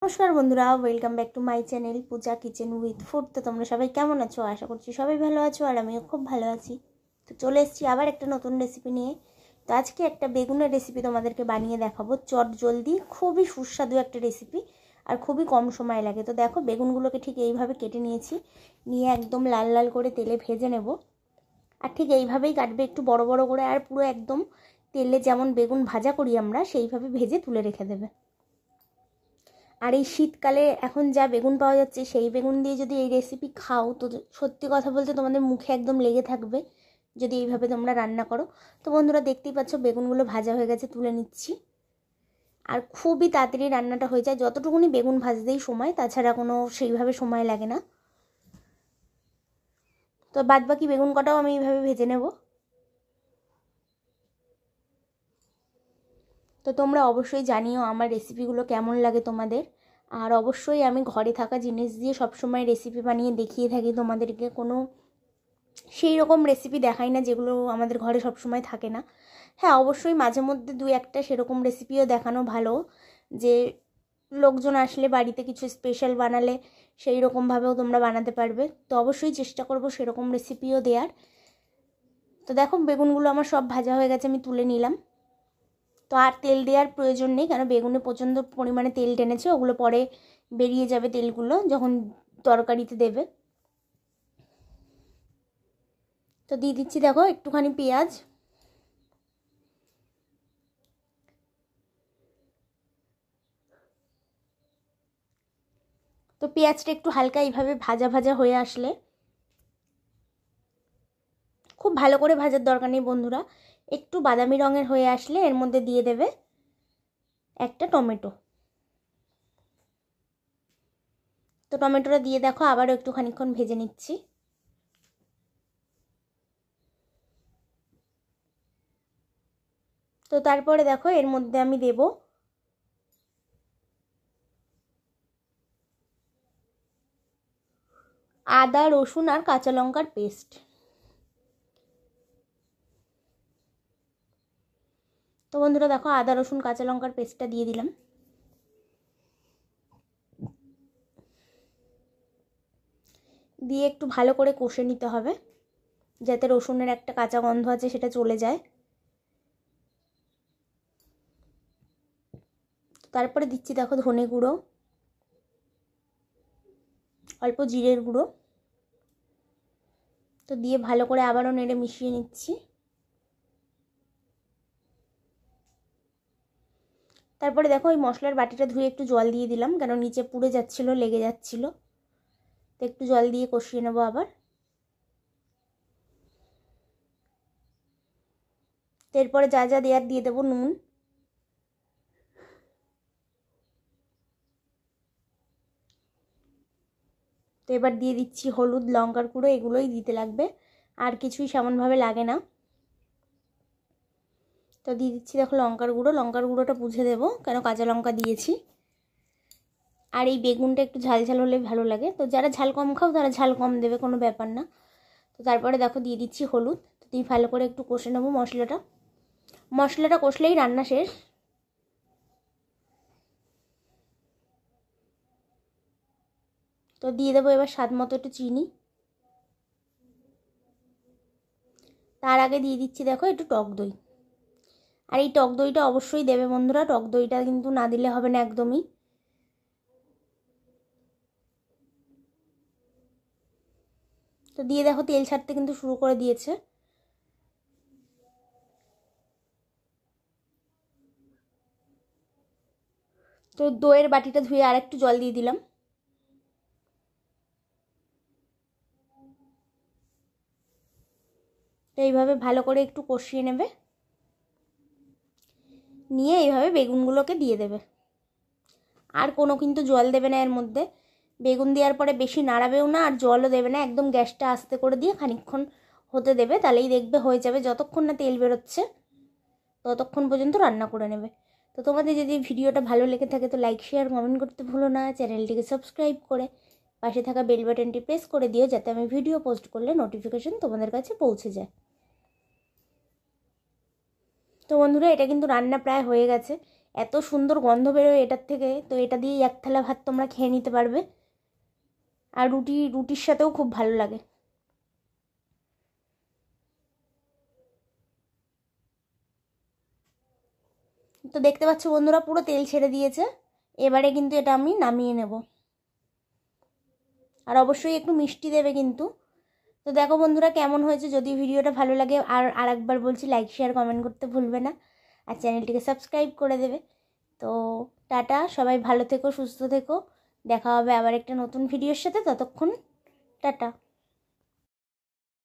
নমস্কার বন্ধুরা, welcome back to my channel Puja kitchen with food. তো তোমরা সবাই কেমন আছো? আশা করছি সবাই ভালো আছো, আর আমিও খুব ভালো আছি। তো চলে এসেছি আবার একটা নতুন রেসিপি নিয়ে। তো আজকে একটা বেগুনের রেসিপি তোমাদেরকে বানিয়ে দেখাবো, চট জলদি, খুবই সুস্বাদু একটা রেসিপি, আর খুবই কম সময় লাগে। তো দেখো, বেগুনগুলোকে ঠিক এইভাবে কেটে নিয়েছি, নিয়ে একদম লাল লাল করে তেলে ভেজে নেব। আর ঠিক এইভাবেই কাটবে, একটু বড় বড় করে, আর পুরো একদম তেলে যেমন বেগুন ভাজা করি আমরা সেইভাবে ভেজে তুলে রেখে দেবে। আর এই শীতকালে এখন যা বেগুন পাওয়া যাচ্ছে, সেই বেগুন দিয়ে যদি এই রেসিপি খাও, তো সত্যি কথা বলতে তোমাদের মুখে একদম লেগে থাকবে যদি এইভাবে তোমরা রান্না করো। তো বন্ধুরা, দেখতেই পাচ্ছ বেগুনগুলো ভাজা হয়ে গেছে, তুলে নিচ্ছি। আর খুবই তাড়াতাড়ি রান্নাটা হয়ে যায়, যতটুকুনি বেগুন ভাজতেই সময়, তাছাড়া কোনো সেইভাবে সময় লাগে না। তো বাদ বাকি বেগুন কটাও আমি এইভাবে ভেজে নেব। তো তোমরা অবশ্যই জানিও আমার রেসিপিগুলো কেমন লাগে তোমাদের। আর অবশ্যই আমি ঘরে থাকা জিনিস দিয়ে সবসময় রেসিপি বানিয়ে দেখিয়ে থাকি তোমাদেরকে, কোনো সেই রকম রেসিপি দেখাই না যেগুলো আমাদের ঘরে সবসময় থাকে না। হ্যাঁ, অবশ্যই মাঝে মধ্যে দুই একটা সেরকম রেসিপিও দেখানো ভালো, যে লোকজন আসলে বাড়িতে কিছু স্পেশাল বানালে সেই রকমভাবেও তোমরা বানাতে পারবে। তো অবশ্যই চেষ্টা করবো সেরকম রেসিপিও দেওয়ার। তো দেখো, বেগুনগুলো আমার সব ভাজা হয়ে গেছে, আমি তুলে নিলাম। তো আর তেল দেওয়ার প্রয়োজন নেই, কারণ বেগুনে প্রচণ্ড পরিমাণে তেল টেনেছে, ওগুলো পরে বেরিয়ে যাবে তেলগুলো যখন তরকারিতে দেবে। তো দিয়ে দিচ্ছি দেখো একটুখানি পেঁয়াজ, তো পেঁয়াজটা একটু হালকা এইভাবে ভাজা ভাজা হয়ে আসলে, খুব ভালো করে ভাজার দরকার নেই বন্ধুরা, একটু বাদামি রঙের হয়ে আসলে এর মধ্যে দিয়ে দেবে একটা টমেটো। তো টমেটোটা দিয়ে দেখো আবারও একটু খানিকক্ষণ ভেজে নিচ্ছি। তো তারপরে দেখো এর মধ্যে আমি দেব আদা, রসুন আর কাঁচা লঙ্কার পেস্ট। তো বন্ধুরা দেখো, আদা রসুন কাঁচা লঙ্কার পেস্টটা দিয়ে দিলাম। দিয়ে একটু ভালো করে কষে নিতে হবে, যাতে রসুনের একটা কাঁচা গন্ধ আছে সেটা চলে যায়। তারপরে দিচ্ছি দেখো ধনে গুঁড়ো, অল্প জিরের গুঁড়ো। তো দিয়ে ভালো করে আবারও নেড়ে মিশিয়ে নিচ্ছি। তারপরে দেখো ওই মশলার বাটিটা ধুয়ে একটু জল দিয়ে দিলাম, কারণ নিচে পুড়ে যাচ্ছিলো, লেগে যাচ্ছিলো। তো একটু জল দিয়ে কষিয়ে নেবো আবার। তো এরপরে যা যা দেওয়ার দিয়ে দেবো, নুন, তো এবার দিয়ে দিচ্ছি হলুদ, লঙ্কার গুঁড়ো, এগুলোই দিতে লাগবে, আর কিছুই সেমনভাবে লাগে না। তো দিয়ে দিচ্ছি দেখো লঙ্কার গুঁড়ো, লঙ্কার গুঁড়োটা বুঝে দেবো কেন কাঁচা লঙ্কা দিয়েছি। আর এই বেগুনটা একটু ঝাল ঝাল হলে ভালো লাগে, তো যারা ঝাল কম খাও তারা ঝাল কম দেবে, কোনো ব্যাপার না। তো তারপরে দেখো দিয়ে দিচ্ছি হলুদ। তো দিয়ে ভালো করে একটু কষে নেবো মশলাটা কষলেই রান্না শেষ। তো দিয়ে দেবো এবার স্বাদ মতো একটু চিনি। তার আগে দিয়ে দিচ্ছি দেখো একটু টক দই। আর এই টক দইটা অবশ্যই দেবে বন্ধুরা, টক দইটা কিন্তু না দিলে হবে না একদমই। তো দিয়ে দেখো তেল ছাড়তে কিন্তু শুরু করে দিয়েছে। তো দইয়ের বাটিটা ধুয়ে আর একটু জল দিয়ে দিলাম। তো এইভাবে ভালো করে একটু কষিয়ে নেবে, নিয়ে এইভাবে বেগুনগুলোকে দিয়ে দেবে। আর কোনো কিন্তু জল দেবে না এর মধ্যে, বেগুন দেওয়ার পরে বেশি নাড়াবেও না, আর জলও দেবে না, একদম গ্যাসটা আস্তে করে দিয়ে খানিকক্ষণ হতে দেবে, তাহলেই দেখবে হয়ে যাবে। যতক্ষণ না তেল বেরোচ্ছে ততক্ষণ পর্যন্ত রান্না করে নেবে। তো তোমাদের যদি ভিডিওটা ভালো লেগে থাকে তো লাইক, শেয়ার, কমেন্ট করতে ভুলো না। চ্যানেলটিকে সাবস্ক্রাইব করে পাশে থাকা বেল বাটনটি প্রেস করে দিও, যাতে আমি ভিডিও পোস্ট করলে নোটিফিকেশন তোমাদের কাছে পৌঁছে যায়। তো বন্ধুরা, এটা কিন্তু রান্না প্রায় হয়ে গেছে। এত সুন্দর গন্ধ বেরোয় এটার থেকে। তো এটা দিয়েই এক থালা ভাত তোমরা খেয়ে নিতে পারবে, আর রুটির সাথেও খুব ভালো লাগে। তো দেখতে পাচ্ছ বন্ধুরা পুরো তেল ছেড়ে দিয়েছে। এবারে কিন্তু এটা আমি নামিয়ে নেব, আর অবশ্যই একটু মিষ্টি দেবে কিন্তু। তো দেখো বন্ধুরা কেমন হয়েছে। যদি ভিডিওটা ভালো লাগে আর একবার বলছি, লাইক শেয়ার কমেন্ট করতে ভুলবে না, আর চ্যানেলটিকে সাবস্ক্রাইব করে দেবে। তো টাটা, সবাই ভালো থেকো, সুস্থ থেকো। দেখা হবে আবার একটা নতুন ভিডিওর সাথে। ততক্ষণ টাটা।